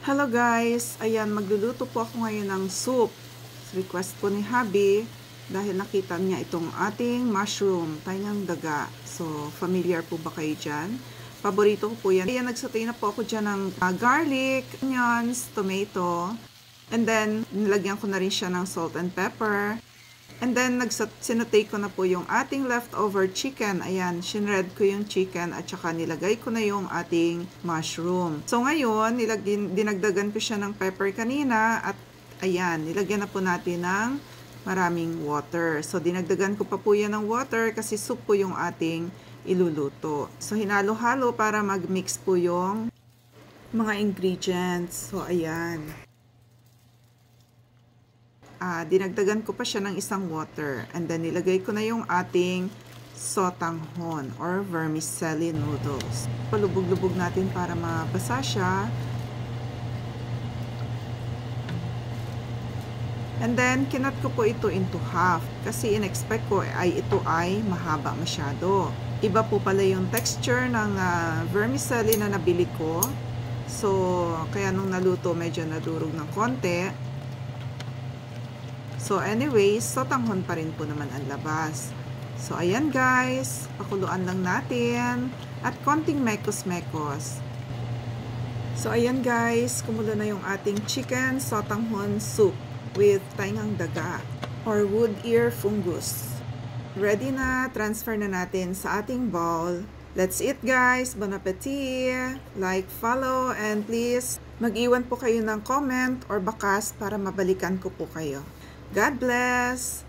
Hello guys! Ayan, magluluto po ako ngayon ng soup. Request po ni Habi dahil nakita niya itong ating mushroom, tanyang daga. So, familiar po ba kayo dyan? Paborito ko po yan. Ayan, nagsatay na po ako dyan ng garlic, onions, tomato. And then, nilagyan ko na rin siya ng salt and pepper. And then, sinatay ko na po yung ating leftover chicken. Ayan, shinred ko yung chicken at saka nilagay ko na yung ating mushroom. So, ngayon, dinagdagan ko siya ng pepper kanina at ayan, nilagyan na po natin ng maraming water. So, dinagdagan ko pa po yan ng water kasi soup po yung ating iluluto. So, hinalo-halo para mag-mix po yung mga ingredients. So, ayan. Dinagdagan ko pa siya ng isang water and then nilagay ko na yung ating sotanghon or vermicelli noodles. Palubog-lubog natin para mabasa siya. And then kinat ko po ito into half kasi in-expect ko ito ay mahaba masyado. Iba po pala yung texture ng vermicelli na nabili ko. So kaya nung naluto medyo nadurog ng konti. So anyways, sotanghon pa rin po naman ang labas. So ayan guys, pakuluan lang natin at konting mekos-mekos. So ayan guys, kumulo na yung ating chicken sotanghon soup with taingang daga or wood ear fungus. Ready na, transfer na natin sa ating bowl. Let's eat guys, bon appetit! Like, follow, and please mag-iwan po kayo ng comment or bakas para mabalikan ko po kayo. God bless!